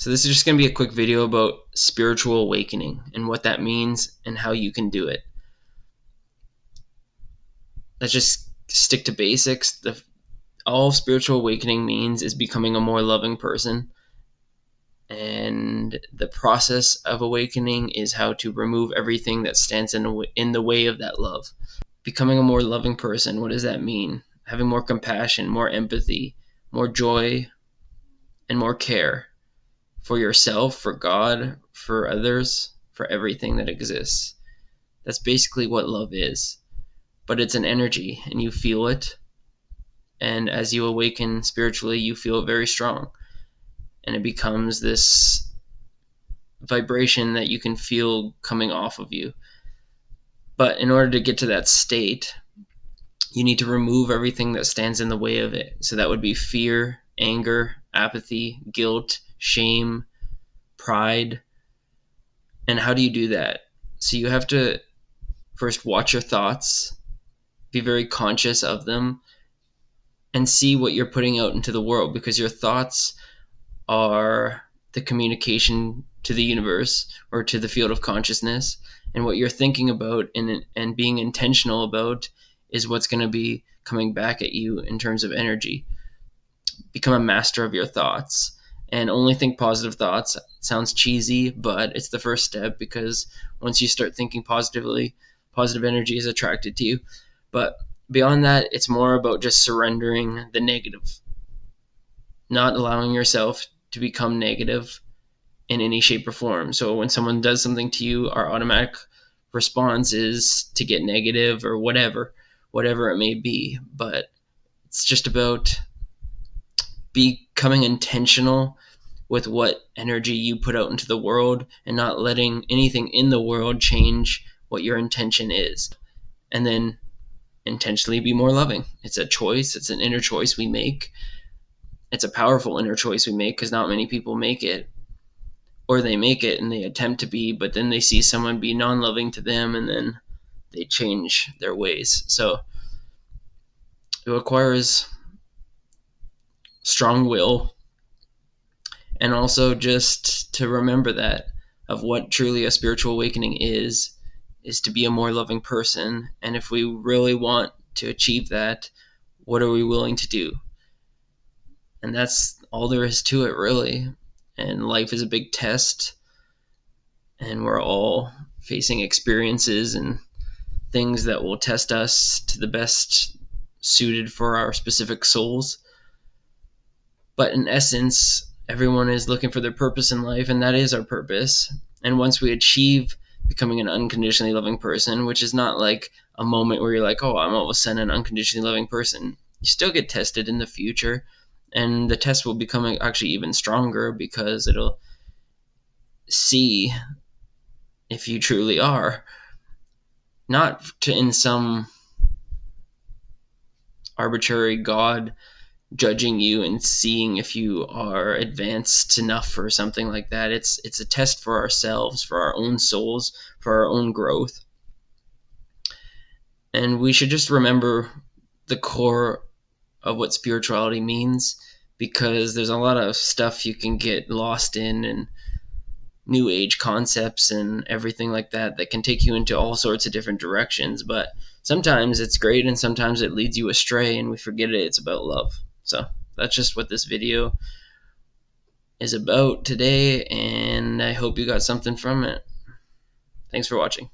So this is just going to be a quick video about spiritual awakening and what that means and how you can do it. Let's just stick to basics. All spiritual awakening means is becoming a more loving person. And the process of awakening is how to remove everything that stands in the way of that love. Becoming a more loving person, what does that mean? Having more compassion, more empathy, more joy, and more care for yourself, for God, for others, for everything that exists. That's basically what love is. But it's an energy, and you feel it. And as you awaken spiritually, you feel it very strong. And it becomes this vibration that you can feel coming off of you. But in order to get to that state, you need to remove everything that stands in the way of it. So that would be fear, anger, apathy, guilt, shame, pride. And how do you do that? So you have to first watch your thoughts, be very conscious of them, and see what you're putting out into the world, because your thoughts are the communication to the universe or to the field of consciousness, and what you're thinking about and being intentional about is what's going to be coming back at you in terms of energy. Become a master of your thoughts and only think positive thoughts. It sounds cheesy, but it's the first step, because once you start thinking positively, positive energy is attracted to you. But beyond that, it's more about just surrendering the negative, not allowing yourself to become negative in any shape or form. So when someone does something to you, our automatic response is to get negative or whatever it may be. But it's just about becoming intentional with what energy you put out into the world and not letting anything in the world change what your intention is. And then intentionally be more loving. It's a choice. It's an inner choice we make. It's a powerful inner choice we make, because not many people make it. Or they make it and they attempt to be, but then they see someone be non-loving to them and then they change their ways. So it requires strong will, and also just to remember that of what truly a spiritual awakening is to be a more loving person. And if we really want to achieve that, what are we willing to do? And that's all there is to it, really. And life is a big test, and we're all facing experiences and things that will test us to the best suited for our specific souls. But in essence, everyone is looking for their purpose in life, and that is our purpose. And once we achieve becoming an unconditionally loving person, which is not like a moment where you're like, oh, I'm all of a sudden an unconditionally loving person. You still get tested in the future, and the test will become actually even stronger, because it'll see if you truly are. Not in some arbitrary God judging you and seeing if you are advanced enough or something like that. It's a test for ourselves, for our own souls, for our own growth. And we should just remember the core of what spirituality means, because there's a lot of stuff you can get lost in, and new age concepts and everything like that can take you into all sorts of different directions. But sometimes it's great, and sometimes it leads you astray, and we forget it's about love. So that's just what this video is about today, and I hope you got something from it. Thanks for watching.